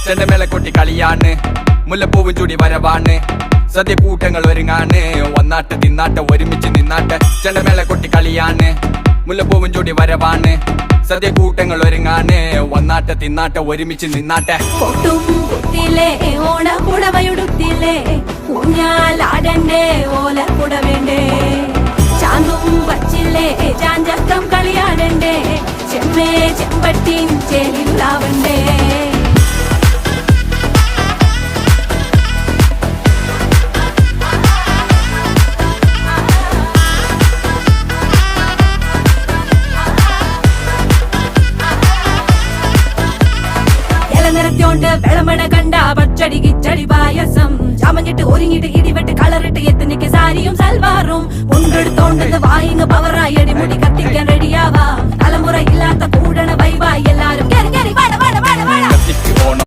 ചെണ്ടമേള കൊട്ടി കളിയാണ് മുല്ലപ്പൂവും ചൂടി വരവാണ് സദ്യ കൂട്ടങ്ങൾ ഒരുങ്ങാണ് വന്നാട്ട് തിന്നാട്ട് ഒരുമിച്ച് നിന്നാട്ട് ചെണ്ടമേള കൊട്ടി കളിയാണ് മുല്ലപ്പൂവും ചൂടി വരവാണ് സദ്യ കൂട്ടങ്ങൾ ഒരുങ്ങാണ് വന്നാട്ട് തിന്നാട്ട് ഒരുമിച്ച് നിന്നാട്ടെ കൊട്ടും കുത്തിലേ ഓണപ്പുടവയുടുത്തില്ലേ ഊഞ്ഞാലാടണ്ടേ ഓല കുടവേണ്ടേ ചാന്തും വച്ചില്ലേ ചാഞ്ചക്കം കളിയാടണ്ടേ ചെമ്മേ ചെമ്പട്ടിൻ ചേലിലാവണ്ടേ നിറത്തോണ്ട് വെളമണ കണ്ട പച്ചടി കിച്ചടി പായസം ചമഞ്ഞിട്ട് ഒരുങ്ങിട്ട് ഇടിവെട്ട് കളറിട്ട് എത്തനിക്ക് സാരിയും സൽവാറും കൊണ്ടെടുത്തോണ്ടത് വായിങ് പവറായി അടിമുടി കത്തിക്കാൻ റെഡിയാവാ തലമുറ ഇല്ലാത്ത കൂടണ വൈവായി എല്ലാരും കേറി കേറി